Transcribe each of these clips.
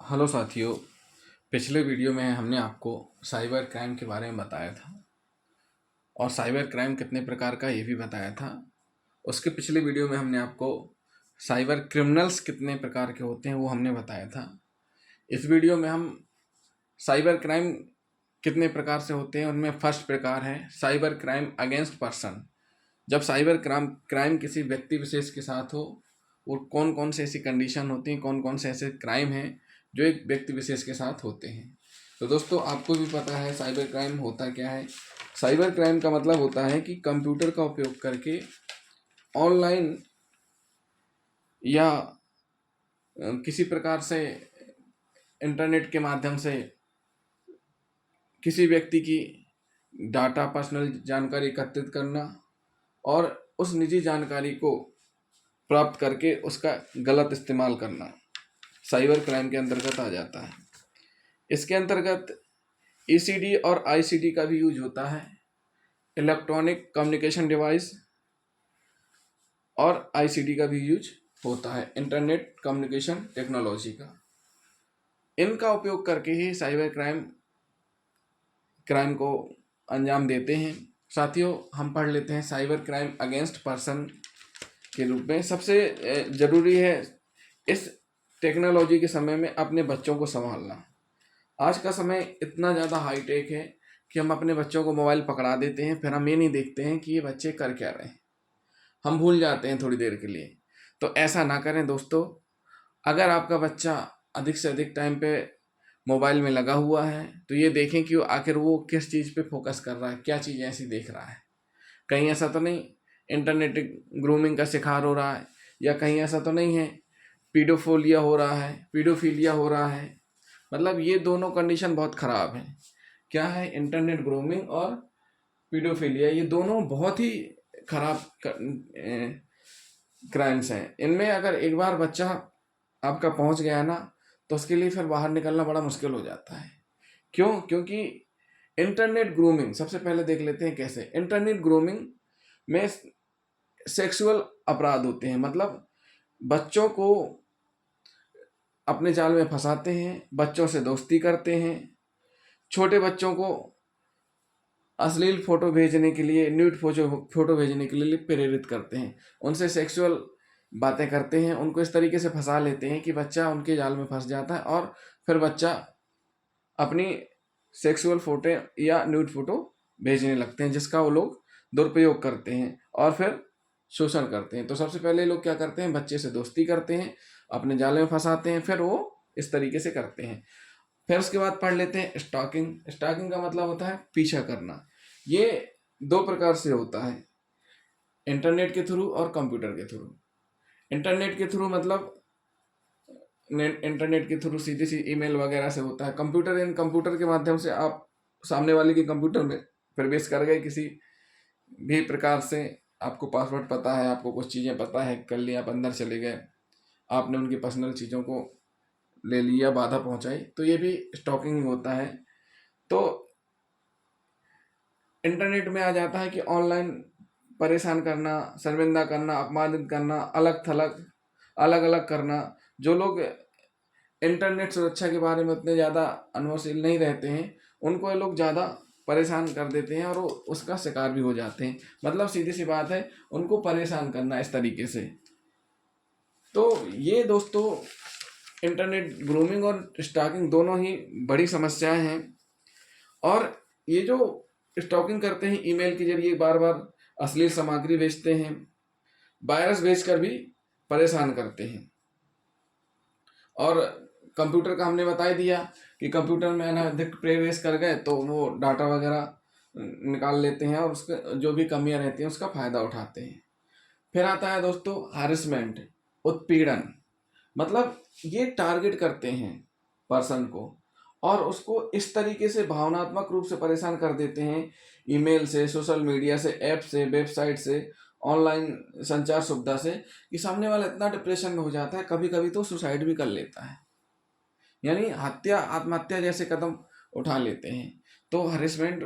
Hello साथियों। पिछले video में हमने आपको साइबर क्राइम के बारे में बताया था और साइबर क्राइम कितने प्रकार का ये भी बताया था। उसके पिछले वीडियो में हमने आपको साइबर क्रिमिनल्स कितने प्रकार के होते हैं वो हमने बताया था। इस वीडियो में हम साइबर क्राइम कितने प्रकार से होते हैं उनमें फर्स्ट प्रकार है साइबर क्राइम अगेंस्ट पर्सन। जब साइबर क्राइम किसी व्यक्ति विशेष के साथ हो, वो कौन कौन से ऐसी कंडीशन होती हैं, कौन कौन से ऐसे क्राइम हैं जो एक व्यक्ति विशेष के साथ होते हैं। तो दोस्तों, आपको भी पता है साइबर क्राइम होता क्या है। साइबर क्राइम का मतलब होता है कि कंप्यूटर का उपयोग करके ऑनलाइन या किसी प्रकार से इंटरनेट के माध्यम से किसी व्यक्ति की डाटा, पर्सनल जानकारी एकत्रित करना और उस निजी जानकारी को प्राप्त करके उसका गलत इस्तेमाल करना साइबर क्राइम के अंतर्गत आ जाता है। इसके अंतर्गत ईसीडी और आईसीडी का भी यूज होता है, इलेक्ट्रॉनिक कम्युनिकेशन डिवाइस, और आईसीडी का भी यूज होता है, इंटरनेट कम्युनिकेशन टेक्नोलॉजी का। इनका उपयोग करके ही साइबर क्राइम को अंजाम देते हैं। साथियों, हम पढ़ लेते हैं साइबर क्राइम अगेंस्ट पर्सन के रूप में। सबसे ज़रूरी है इस टेक्नोलॉजी के समय में अपने बच्चों को संभालना। आज का समय इतना ज़्यादा हाईटेक है कि हम अपने बच्चों को मोबाइल पकड़ा देते हैं, फिर हम ये नहीं देखते हैं कि ये बच्चे कर क्या रहे हैं, हम भूल जाते हैं थोड़ी देर के लिए। तो ऐसा ना करें दोस्तों। अगर आपका बच्चा अधिक से अधिक टाइम पे मोबाइल में लगा हुआ है तो ये देखें कि आखिर वो किस चीज़ पे फोकस कर रहा है, क्या चीज़ ऐसी देख रहा है। कहीं ऐसा तो नहीं इंटरनेट ग्रूमिंग का शिकार हो रहा है, या कहीं ऐसा तो नहीं है पीडोफीलिया हो रहा है। मतलब ये दोनों कंडीशन बहुत ख़राब है। क्या है, इंटरनेट ग्रूमिंग और पीडोफीलिया, ये दोनों बहुत ही खराब क्राइम्स हैं। इनमें अगर एक बार बच्चा आपका पहुंच गया ना, तो उसके लिए फिर बाहर निकलना बड़ा मुश्किल हो जाता है। क्यों? क्योंकि इंटरनेट ग्रूमिंग, सबसे पहले देख लेते हैं कैसे। इंटरनेट ग्रूमिंग में सेक्सुअल अपराध होते हैं, मतलब बच्चों को अपने जाल में फंसाते हैं, बच्चों से दोस्ती करते हैं, छोटे बच्चों को अश्लील फोटो भेजने के लिए, न्यूड फोटो भेजने के लिए प्रेरित करते हैं, उनसे सेक्सुअल बातें करते हैं, उनको इस तरीके से फंसा लेते हैं कि बच्चा उनके जाल में फंस जाता है और फिर बच्चा अपनी सेक्सुअल फोटो या न्यूड फोटो भेजने लगते हैं, जिसका वो लोग दुरुपयोग करते हैं और फिर शोषण करते हैं। तो सबसे पहले लोग क्या करते हैं, बच्चे से दोस्ती करते हैं, अपने जाल में फंसाते हैं, फिर वो इस तरीके से करते हैं। फिर उसके बाद पढ़ लेते हैं स्टॉकिंग। स्टॉकिंग का मतलब होता है पीछा करना। ये दो प्रकार से होता है, इंटरनेट के थ्रू और कंप्यूटर के थ्रू। इंटरनेट के थ्रू मतलब इंटरनेट के थ्रू सीधी सी ईमेल वगैरह से होता है। कंप्यूटर के माध्यम से आप सामने वाले के कंप्यूटर में प्रवेश कर गए, किसी भी प्रकार से आपको पासवर्ड पता है, आपको कुछ चीज़ें पता है, कर लिया, आप अंदर चले गए, आपने उनकी पर्सनल चीज़ों को ले लिया, बाधा पहुंचाई, तो ये भी स्टॉकिंग होता है। तो इंटरनेट में आ जाता है कि ऑनलाइन परेशान करना, शर्मिंदा करना, अपमानित करना, अलग थलग अलग अलग करना। जो लोग इंटरनेट सुरक्षा के बारे में उतने ज़्यादा अनुभवशील नहीं रहते हैं, उनको ये लोग ज़्यादा परेशान कर देते हैं और वो उसका शिकार भी हो जाते हैं। मतलब सीधी सी बात है, उनको परेशान करना इस तरीके से। तो ये दोस्तों, इंटरनेट ग्रूमिंग और स्टॉकिंग दोनों ही बड़ी समस्याएं हैं। और ये जो स्टॉकिंग करते हैं, ईमेल के जरिए बार बार अश्लील सामग्री भेजते हैं, वायरस भेजकर भी परेशान करते हैं। और कंप्यूटर का हमने बता ही दिया कि कंप्यूटर में अनधिक प्रवेश कर गए तो वो डाटा वगैरह निकाल लेते हैं और उसके जो भी कमियां रहती हैं उसका फ़ायदा उठाते हैं। फिर आता है दोस्तों हैरेसमेंट, उत्पीड़न। मतलब ये टारगेट करते हैं पर्सन को और उसको इस तरीके से भावनात्मक रूप से परेशान कर देते हैं, ईमेल से, सोशल मीडिया से, ऐप से, वेबसाइट से, ऑनलाइन संचार सुविधा से, कि सामने वाला इतना डिप्रेशन में हो जाता है, कभी कभी तो सुसाइड भी कर लेता है, यानी हत्या, आत्महत्या जैसे कदम उठा लेते हैं। तो हरेसमेंट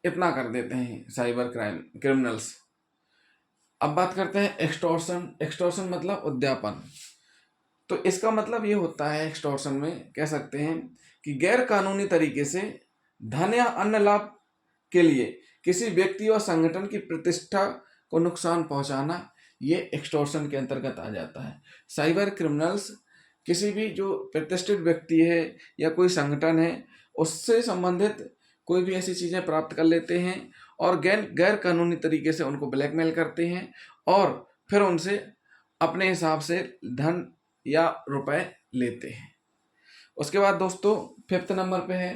इतना कर देते हैं साइबर क्रिमिनल्स। अब बात करते हैं एक्सटॉर्शन। एक्सटॉर्शन मतलब उद्यापन। तो इसका मतलब ये होता है एक्सटॉर्शन में, कह सकते हैं कि गैर कानूनी तरीके से धन या अन्य लाभ के लिए किसी व्यक्ति और संगठन की प्रतिष्ठा को नुकसान पहुंचाना, ये एक्सटॉर्शन के अंतर्गत आ जाता है। साइबर क्रिमिनल्स किसी भी जो प्रतिष्ठित व्यक्ति है या कोई संगठन है उससे संबंधित कोई भी ऐसी चीज़ें प्राप्त कर लेते हैं और गैर गैर कानूनी तरीके से उनको ब्लैकमेल करते हैं और फिर उनसे अपने हिसाब से धन या रुपए लेते हैं। उसके बाद दोस्तों 5th नंबर पे है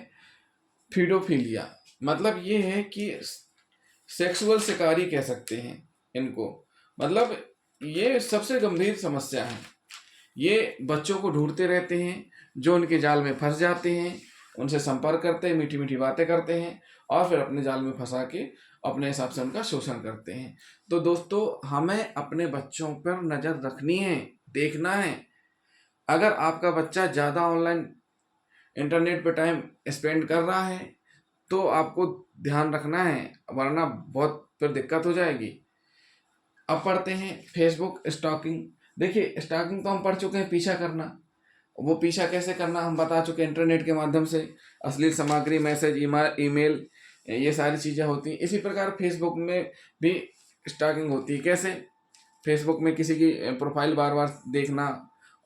फीडोफीलिया। मतलब ये है कि सेक्सुअल शिकारी कह सकते हैं इनको। मतलब ये सबसे गंभीर समस्या है। ये बच्चों को ढूंढते रहते हैं जो उनके जाल में फंस जाते हैं, उनसे संपर्क करते हैं, मीठी मीठी बातें करते हैं और फिर अपने जाल में फंसा के अपने हिसाब से उनका शोषण करते हैं। तो दोस्तों हमें अपने बच्चों पर नज़र रखनी है, देखना है। अगर आपका बच्चा ज़्यादा ऑनलाइन इंटरनेट पर टाइम स्पेंड कर रहा है तो आपको ध्यान रखना है, वरना बहुत फिर दिक्कत हो जाएगी। अब पढ़ते हैं फेसबुक स्टॉकिंग। देखिए स्टॉकिंग तो हम पढ़ चुके हैं, पीछा करना। वो पीछा कैसे करना हम बता चुके हैं, इंटरनेट के माध्यम से अश्लील सामग्री, मैसेज, ईमेल, ये सारी चीज़ें होती हैं। इसी प्रकार फेसबुक में भी स्टॉकिंग होती है। कैसे? फेसबुक में किसी की प्रोफाइल बार बार देखना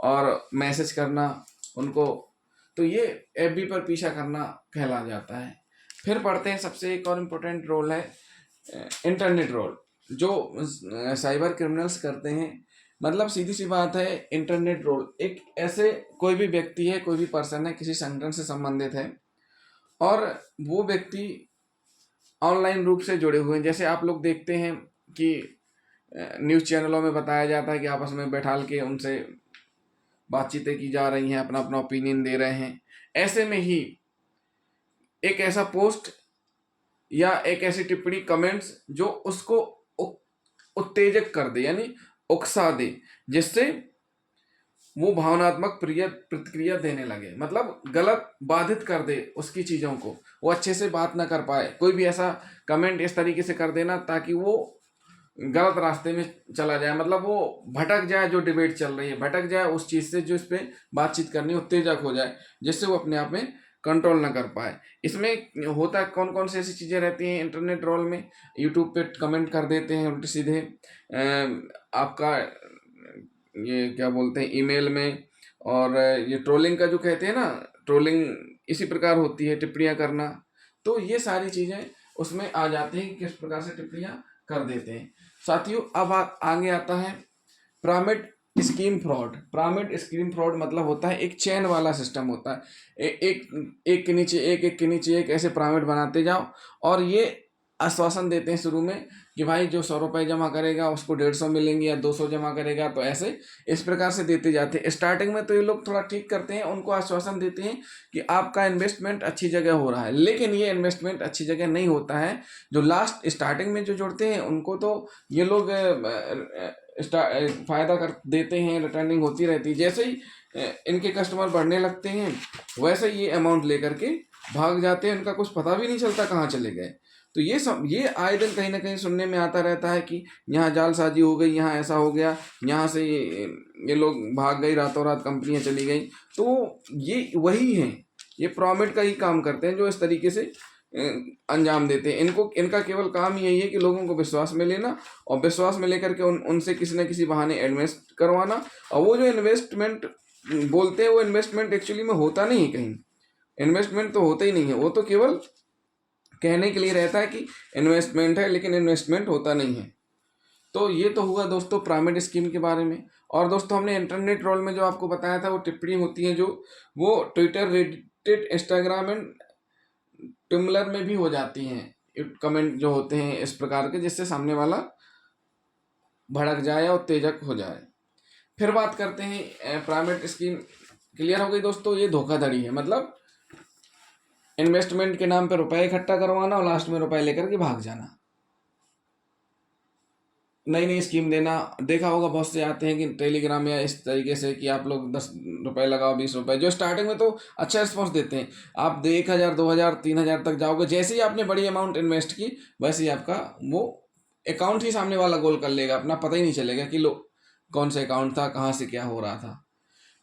और मैसेज करना उनको, तो ये एफबी पर पीछा करना कहला जाता है। फिर पढ़ते हैं सबसे एक और इम्पोर्टेंट रोल है इंटरनेट रोल, जो साइबर क्रिमिनल्स करते हैं। मतलब सीधी सी बात है, इंटरनेट रोल एक ऐसे कोई भी व्यक्ति है, कोई भी पर्सन है, किसी संगठन से संबंधित है और वो व्यक्ति ऑनलाइन रूप से जुड़े हुए हैं। जैसे आप लोग देखते हैं कि न्यूज़ चैनलों में बताया जाता है कि आपस में बैठाल के उनसे बातचीतें की जा रही हैं, अपना अपना ओपिनियन दे रहे हैं। ऐसे में ही एक ऐसा पोस्ट या एक ऐसी टिप्पणी, कमेंट्स जो उसको उत्तेजक कर दे, यानी उकसा दे, जिससे वो भावनात्मक प्रतिक्रिया देने लगे। मतलब गलत बाधित कर दे उसकी चीज़ों को, वो अच्छे से बात ना कर पाए। कोई भी ऐसा कमेंट इस तरीके से कर देना ताकि वो गलत रास्ते में चला जाए, मतलब वो भटक जाए, जो डिबेट चल रही है भटक जाए उस चीज़ से जो इस पर बातचीत करनी उत्तेजक हो जाए, जिससे वो अपने आप में कंट्रोल ना कर पाए। इसमें होता कौन कौन सी ऐसी चीज़ें रहती हैं इंटरनेट रोल में? यूट्यूब पे कमेंट कर देते हैं उल्टे सीधे, आपका ये क्या बोलते हैं ईमेल में, और ये ट्रोलिंग का जो कहते हैं ना, ट्रोलिंग इसी प्रकार होती है, टिप्पणियाँ करना। तो ये सारी चीज़ें उसमें आ जाती हैं कि किस प्रकार से टिप्पणियाँ कर देते हैं। साथियों अब आगे आता है pyramid scheme fraud. Pyramid scheme fraud मतलब होता है एक चेन वाला सिस्टम होता है, एक के नीचे एक के नीचे एक, ऐसे पिरामिड बनाते जाओ और ये आश्वासन देते हैं शुरू में कि भाई जो 100 रुपये जमा करेगा उसको 150 मिलेंगे, या 200 जमा करेगा तो ऐसे इस प्रकार से देते जाते हैं। स्टार्टिंग में तो ये लोग थोड़ा ठीक करते हैं, उनको आश्वासन देते हैं कि आपका इन्वेस्टमेंट अच्छी जगह हो रहा है, लेकिन ये इन्वेस्टमेंट अच्छी जगह नहीं होता है। जो लास्ट स्टार्टिंग में जो जुड़ते हैं उनको तो ये लोग फ़ायदा कर देते हैं, रिटर्निंग होती रहती है। जैसे ही इनके कस्टमर बढ़ने लगते हैं वैसे ये अमाउंट लेकर के भाग जाते हैं, इनका कुछ पता भी नहीं चलता कहाँ चले गए। तो ये आए दिन कहीं ना कहीं सुनने में आता रहता है कि यहाँ जालसाजी हो गई, यहाँ ऐसा हो गया, यहाँ से ये लोग भाग गई, रातों रात कंपनियाँ चली गई। तो ये वही हैं, ये पिरामिड का ही काम करते हैं जो इस तरीके से अंजाम देते हैं। इनका केवल काम यही है कि लोगों को विश्वास में लेना और विश्वास में लेकर के उनसे किसी न किसी बहाने इन्वेस्ट करवाना। और वो जो इन्वेस्टमेंट बोलते हैं वो इन्वेस्टमेंट एक्चुअली में होता नहीं है, कहीं इन्वेस्टमेंट तो होता ही नहीं है, वो तो केवल कहने के लिए रहता है कि इन्वेस्टमेंट है, लेकिन इन्वेस्टमेंट होता नहीं है। तो ये तो हुआ दोस्तों पिरामिड स्कीम के बारे में। और दोस्तों हमने इंटरनेट रोल में जो आपको बताया था वो टिप्पणी होती है जो वो ट्विटर, रेडिट, इंस्टाग्राम एंड टुम्बलर में भी हो जाती हैं। कमेंट जो होते हैं इस प्रकार के, जिससे सामने वाला भड़क जाए या उत्तेजक हो जाए। फिर बात करते हैं पिरामिड स्कीम। क्लियर हो गई दोस्तों, ये धोखाधड़ी है। मतलब इन्वेस्टमेंट के नाम पे रुपए इकट्ठा करवाना और लास्ट में रुपए लेकर के भाग जाना, नई नई स्कीम देना। देखा होगा बहुत से आते हैं कि टेलीग्राम या इस तरीके से कि आप लोग 10 रुपये लगाओ, 20 रुपये, जो स्टार्टिंग में तो अच्छा रिस्पॉन्स देते हैं। आप 1,000, 2,000, 3,000 तक जाओगे, जैसे ही आपने बड़ी अमाउंट इन्वेस्ट की वैसे ही आपका वो अकाउंट ही सामने वाला गोल कर लेगा, अपना पता ही नहीं चलेगा कि लो कौन सा अकाउंट था, कहाँ से क्या हो रहा था।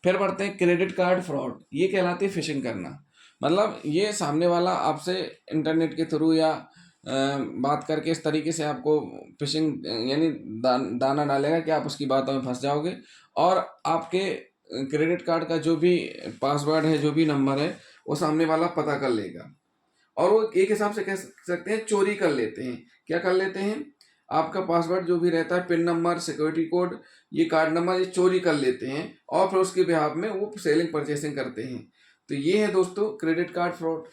फिर बढ़ते हैं क्रेडिट कार्ड फ्रॉड। ये कहलाती है फिशिंग करना। मतलब ये सामने वाला आपसे इंटरनेट के थ्रू या बात करके इस तरीके से आपको फिशिंग यानी दाना डालेगा कि आप उसकी बातों में फंस जाओगे, और आपके क्रेडिट कार्ड का जो भी पासवर्ड है, जो भी नंबर है, वो सामने वाला पता कर लेगा। और वो एक हिसाब से कह सकते हैं चोरी कर लेते हैं। क्या कर लेते हैं, आपका पासवर्ड जो भी रहता है, पिन नंबर, सिक्योरिटी कोड, ये कार्ड नंबर, ये चोरी कर लेते हैं और फिर उसके बिहाफ में वो सेलिंग परचेसिंग करते हैं। तो ये है दोस्तों credit card fraud.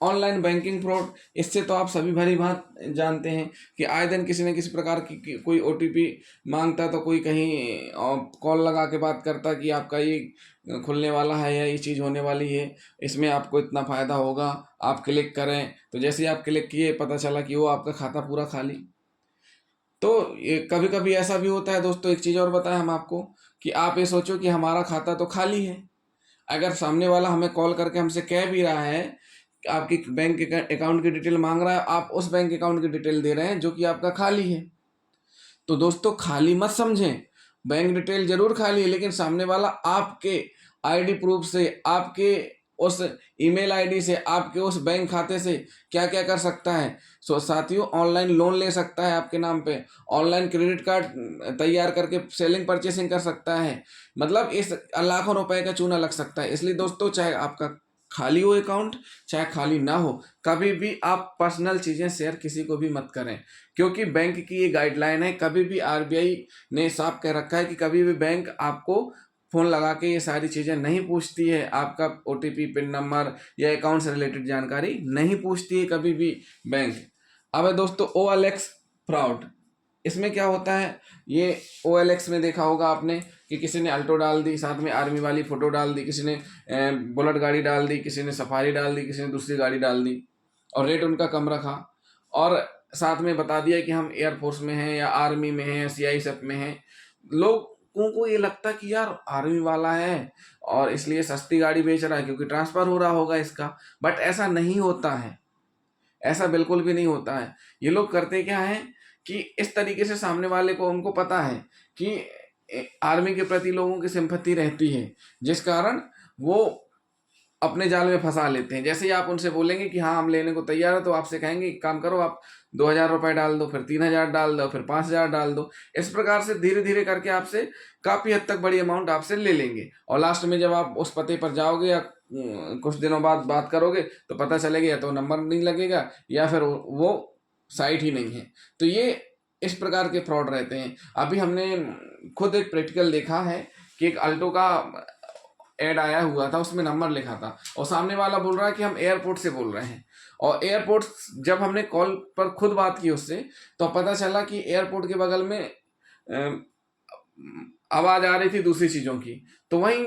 Online banking fraud, इससे तो आप सभी भली बात जानते हैं कि आए दिन किसी न किसी प्रकार की कोई ओटीपी मांगता, तो कोई कहीं कॉल लगा के बात करता कि आपका ये खुलने वाला है या ये चीज़ होने वाली है, इसमें आपको इतना फ़ायदा होगा, आप क्लिक करें। तो जैसे ही आप क्लिक किए, पता चला कि वो आपका खाता पूरा खाली। तो ये कभी कभी ऐसा भी होता है दोस्तों। एक चीज़ और बताएं हम आपको कि आप ये सोचो कि हमारा खाता तो खाली है, अगर सामने वाला हमें कॉल करके हमसे कह भी रहा है कि आपकी बैंक अकाउंट की डिटेल मांग रहा है, आप उस बैंक अकाउंट की डिटेल दे रहे हैं जो कि आपका खाली है। तो दोस्तों खाली मत समझें, बैंक डिटेल जरूर खाली है, लेकिन सामने वाला आपके आईडी प्रूफ से, आपके उस ईमेल आईडी से, आपके उस बैंक खाते से क्या क्या कर सकता है। सो साथियों, ऑनलाइन लोन ले सकता है आपके नाम पे, ऑनलाइन क्रेडिट कार्ड तैयार करके सेलिंग परचेसिंग कर सकता है। मतलब इस लाखों रुपए का चूना लग सकता है। इसलिए दोस्तों, चाहे आपका खाली हो अकाउंट, चाहे खाली ना हो, कभी भी आप पर्सनल चीज़ें शेयर किसी को भी मत करें, क्योंकि बैंक की ये गाइडलाइन है। कभी भी आरबीआई ने साफ कह रखा है कि कभी भी बैंक आपको फ़ोन लगा के ये सारी चीज़ें नहीं पूछती है, आपका ओटीपी, पिन नंबर या अकाउंट से रिलेटेड जानकारी नहीं पूछती है कभी भी बैंक। अब है दोस्तों OLX फ्रॉड। इसमें क्या होता है, ये OLX में देखा होगा आपने कि किसी ने अल्टो डाल दी, साथ में आर्मी वाली फ़ोटो डाल दी, किसी ने बुलेट गाड़ी डाल दी, किसी ने सफारी डाल दी, किसी ने दूसरी गाड़ी डाल दी, और रेट उनका कम रखा, और साथ में बता दिया कि हम एयरफोर्स में हैं या आर्मी में हैं या CISF में हैं। लोगों को ये लगता कि यार आर्मी वाला है और इसलिए सस्ती गाड़ी बेच रहा है क्योंकि ट्रांसफ़र हो रहा होगा इसका। बट ऐसा नहीं होता है, ऐसा बिल्कुल भी नहीं होता है। ये लोग करते क्या है कि इस तरीके से सामने वाले को, उनको पता है कि आर्मी के प्रति लोगों की सिंपैथी रहती है, जिस कारण वो अपने जाल में फंसा लेते हैं। जैसे ही आप उनसे बोलेंगे कि हाँ हम लेने को तैयार है, तो आपसे कहेंगे एक काम करो, आप 2,000 रुपये डाल दो, फिर 3,000 डाल दो, फिर 5,000 डाल दो। इस प्रकार से धीरे धीरे करके आपसे काफ़ी हद तक बड़ी अमाउंट आपसे ले लेंगे, और लास्ट में जब आप उस पते पर जाओगे या कुछ दिनों बाद बात करोगे, तो पता चलेगा या तो नंबर नहीं लगेगा या फिर वो साइट ही नहीं है। तो ये इस प्रकार के फ्रॉड रहते हैं। अभी हमने खुद एक प्रैक्टिकल देखा है कि एक अल्टो का ऐड आया हुआ था, उसमें नंबर लिखा था और सामने वाला बोल रहा है कि हम एयरपोर्ट से बोल रहे हैं, और एयरपोर्ट जब हमने कॉल पर खुद बात की उससे, तो पता चला कि एयरपोर्ट के बगल में आवाज़ आ रही थी दूसरी चीज़ों की। तो वहीं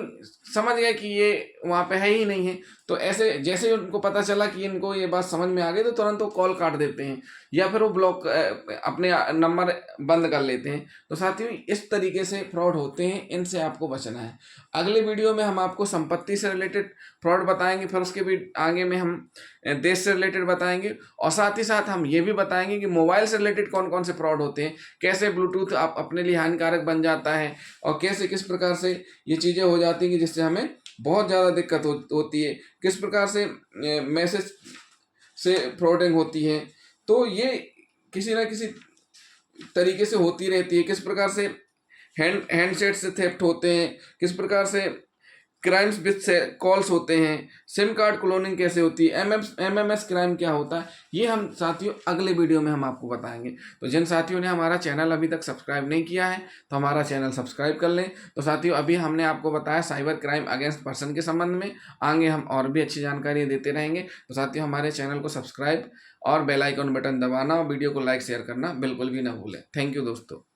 समझ गए कि ये वहाँ पे है ही नहीं है। तो ऐसे जैसे ही उनको पता चला कि इनको ये बात समझ में आ गई, तो तुरंत वो कॉल काट देते हैं या फिर वो ब्लॉक अपने नंबर बंद कर लेते हैं। तो साथियों, इस तरीके से फ्रॉड होते हैं, इनसे आपको बचना है। अगले वीडियो में हम आपको संपत्ति से रिलेटेड फ्रॉड बताएंगे, फिर उसके भी आगे में हम देश से रिलेटेड बताएंगे, और साथ ही साथ हम ये भी बताएंगे कि मोबाइल से रिलेटेड कौन कौन से फ्रॉड होते हैं, कैसे ब्लूटूथ आप अपने लिए हानिकारक बन जाता है, और कैसे किस प्रकार से ये चीज़ें हो जाती हैं कि जिससे हमें बहुत ज़्यादा दिक्कत होती है, किस प्रकार से मैसेज से फ्रॉडिंग होती है। तो ये किसी ना किसी तरीके से होती रहती है। किस प्रकार से हैंडसेट से थेफ्ट होते हैं, किस प्रकार से क्राइम्स विद से कॉल्स होते हैं, सिम कार्ड क्लोनिंग कैसे होती है, MMS क्राइम क्या होता है, ये हम साथियों अगले वीडियो में हम आपको बताएंगे। तो जिन साथियों ने हमारा चैनल अभी तक सब्सक्राइब नहीं किया है, तो हमारा चैनल सब्सक्राइब कर लें। तो साथियों, अभी हमने आपको बताया साइबर क्राइम अगेंस्ट पर्सन के संबंध में, आगे हम और भी अच्छी जानकारी देते रहेंगे। तो साथियों, हमारे चैनल को सब्सक्राइब और बेल आइकन बटन दबाना और वीडियो को लाइक शेयर करना बिल्कुल भी ना भूलें। थैंक यू दोस्तों।